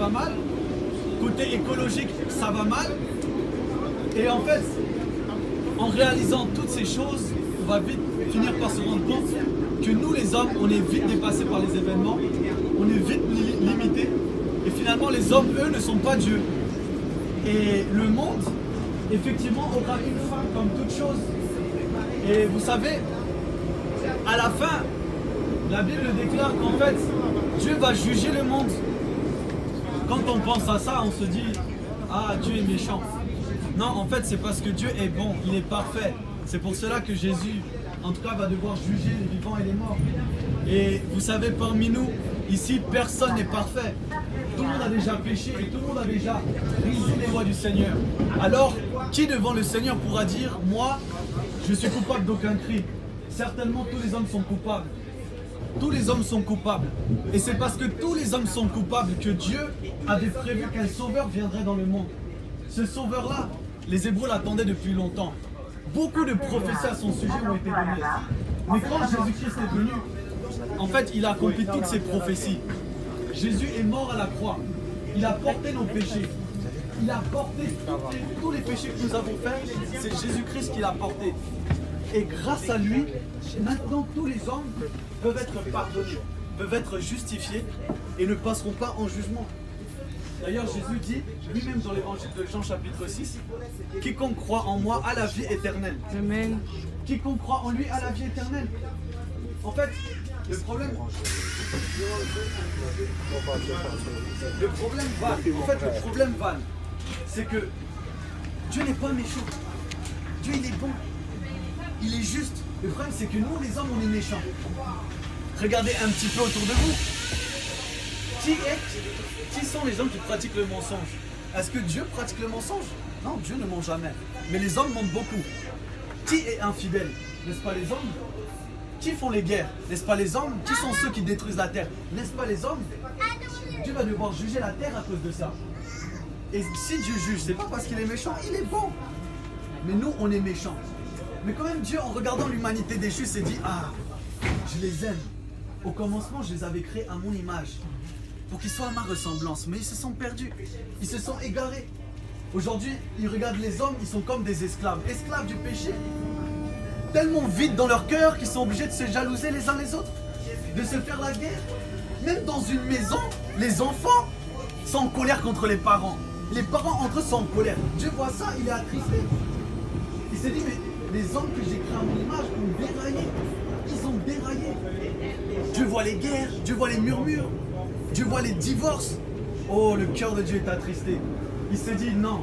va mal. Côté écologique, ça va mal. Et en fait, en réalisant toutes ces choses, on va vite finir par se rendre compte que nous les hommes, on est vite dépassés par les événements, on est vite limités. Et finalement, les hommes, eux, ne sont pas Dieu. Et le monde, effectivement, aura une fin comme toute chose. Et vous savez, à la fin, la Bible déclare qu'en fait, Dieu va juger le monde. Quand on pense à ça, on se dit « Ah, Dieu est méchant ». Non, en fait, c'est parce que Dieu est bon, il est parfait. C'est pour cela que Jésus, en tout cas, va devoir juger les vivants et les morts. Et vous savez, parmi nous, ici, personne n'est parfait. Tout le monde a déjà péché et tout le monde a déjà brisé les lois du Seigneur. Alors, qui devant le Seigneur pourra dire « Moi, je suis coupable d'aucun crime ». Certainement, tous les hommes sont coupables. Tous les hommes sont coupables. Et c'est parce que tous les hommes sont coupables que Dieu avait prévu qu'un sauveur viendrait dans le monde. Ce sauveur-là, les Hébreux l'attendaient depuis longtemps. Beaucoup de prophéties à son sujet ont été données. Mais quand Jésus-Christ est venu, en fait, il a accompli toutes ces prophéties. Jésus est mort à la croix. Il a porté nos péchés. Il a porté tous les péchés que nous avons faits. C'est Jésus-Christ qui l'a porté. Et grâce à lui, maintenant tous les hommes peuvent être pardonnés, peuvent être justifiés et ne passeront pas en jugement. D'ailleurs, Jésus dit, lui-même dans l'évangile de Jean chapitre 6, « Quiconque croit en moi a la vie éternelle. » Amen. Quiconque croit en lui a la vie éternelle. En fait, le problème va, c'est que Dieu n'est pas méchant. Dieu, il est bon. Il est juste. Le problème, c'est que nous, les hommes, on est méchants. Regardez un petit peu autour de vous. Qui sont les hommes qui pratiquent le mensonge? Est-ce que Dieu pratique le mensonge? Non, Dieu ne ment jamais. Mais les hommes mentent beaucoup. Qui est infidèle? N'est-ce pas les hommes? Qui font les guerres? N'est-ce pas les hommes? Qui sont ceux qui détruisent la terre? N'est-ce pas les hommes? Dieu va devoir juger la terre à cause de ça. Et si Dieu juge, c'est pas parce qu'il est méchant, il est bon. Mais nous, on est méchants. Mais quand même, Dieu, en regardant l'humanité déchue, s'est dit, ah, je les aime. Au commencement, je les avais créés à mon image, pour qu'ils soient à ma ressemblance. Mais ils se sont perdus, ils se sont égarés. Aujourd'hui, ils regardent les hommes, ils sont comme des esclaves, esclaves du péché. Tellement vides dans leur cœur qu'ils sont obligés de se jalouser les uns les autres, de se faire la guerre. Même dans une maison, les enfants sont en colère contre les parents. Les parents entre eux sont en colère. Dieu voit ça, il est attristé. Il s'est dit, mais les hommes que j'ai créés à mon image ont déraillé. Ils ont déraillé. Dieu voit les guerres, Dieu voit les murmures, Dieu voit les divorces. Oh, le cœur de Dieu est attristé. Il s'est dit, non,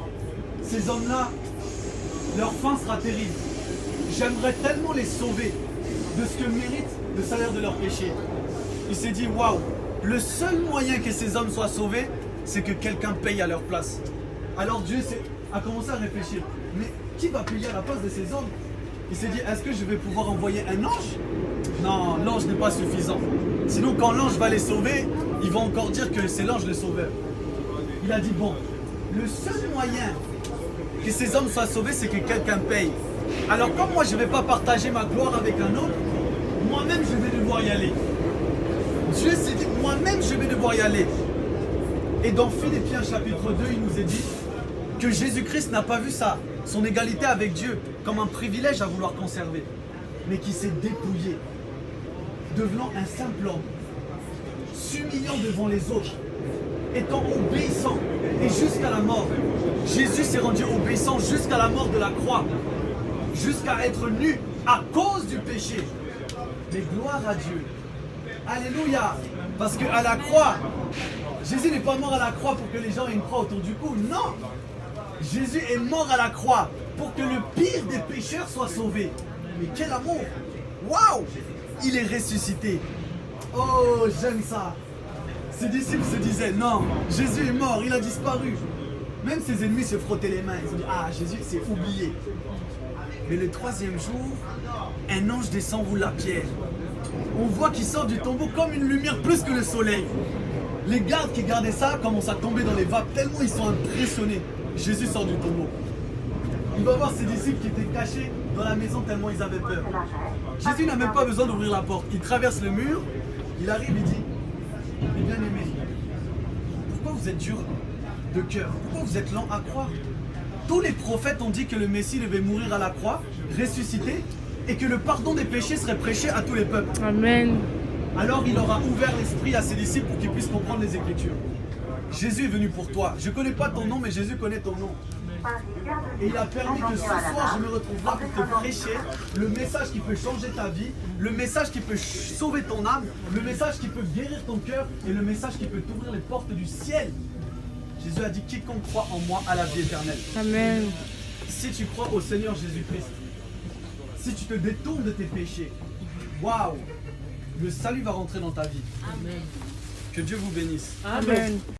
ces hommes-là, leur fin sera terrible. J'aimerais tellement les sauver de ce que mérite le salaire de leur péché. Il s'est dit, waouh, le seul moyen que ces hommes soient sauvés, c'est que quelqu'un paye à leur place. Alors Dieu a commencé à réfléchir, mais qui va payer à la place de ces hommes? Il s'est dit, est-ce que je vais pouvoir envoyer un ange? Non, l'ange n'est pas suffisant. Sinon, quand l'ange va les sauver, ils vont encore dire que c'est l'ange le sauveur. Il a dit, bon, le seul moyen que ces hommes soient sauvés, c'est que quelqu'un paye. Alors, comme moi, je ne vais pas partager ma gloire avec un autre, moi-même, je vais devoir y aller. Dieu s'est dit, moi-même, je vais devoir y aller. Et dans Philippiens chapitre 2, il nous est dit que Jésus-Christ n'a pas vu son égalité avec Dieu comme un privilège à vouloir conserver, mais qui s'est dépouillé, devenant un simple homme, s'humiliant devant les autres, étant obéissant et jusqu'à la mort. Jésus s'est rendu obéissant jusqu'à la mort de la croix, jusqu'à être nu à cause du péché. Mais gloire à Dieu. Alléluia. Parce qu'à la croix, Jésus n'est pas mort à la croix pour que les gens aient une croix autour du cou. Non. Jésus est mort à la croix pour que le pire des pécheurs soit sauvé. Mais quel amour. Waouh. Il est ressuscité. Oh, j'aime ça. Ses disciples se disaient, non, Jésus est mort, il a disparu. Même ses ennemis se frottaient les mains. Ils se disaient, ah, Jésus s'est oublié. Mais le troisième jour, un ange descend roule la pierre. On voit qu'il sort du tombeau comme une lumière plus que le soleil. Les gardes qui gardaient ça commencent à tomber dans les vapes tellement ils sont impressionnés. Jésus sort du tombeau. Il va voir ses disciples qui étaient cachés dans la maison tellement ils avaient peur. Jésus n'a même pas besoin d'ouvrir la porte. Il traverse le mur, il arrive et dit, mes bien-aimés, pourquoi vous êtes dur de cœur? Pourquoi vous êtes lent à croire? Tous les prophètes ont dit que le Messie devait mourir à la croix, ressusciter, et que le pardon des péchés serait prêché à tous les peuples. Amen. Alors il aura ouvert l'esprit à ses disciples pour qu'ils puissent comprendre les Écritures. Jésus est venu pour toi. Je ne connais pas ton nom, mais Jésus connaît ton nom. Et il a permis que ce soir, je me retrouve là pour te prêcher le message qui peut changer ta vie, le message qui peut sauver ton âme, le message qui peut guérir ton cœur et le message qui peut t'ouvrir les portes du ciel. Jésus a dit, quiconque croit en moi a la vie éternelle. Amen. Si tu crois au Seigneur Jésus-Christ, si tu te détournes de tes péchés, waouh, le salut va rentrer dans ta vie. Amen. Que Dieu vous bénisse. Amen.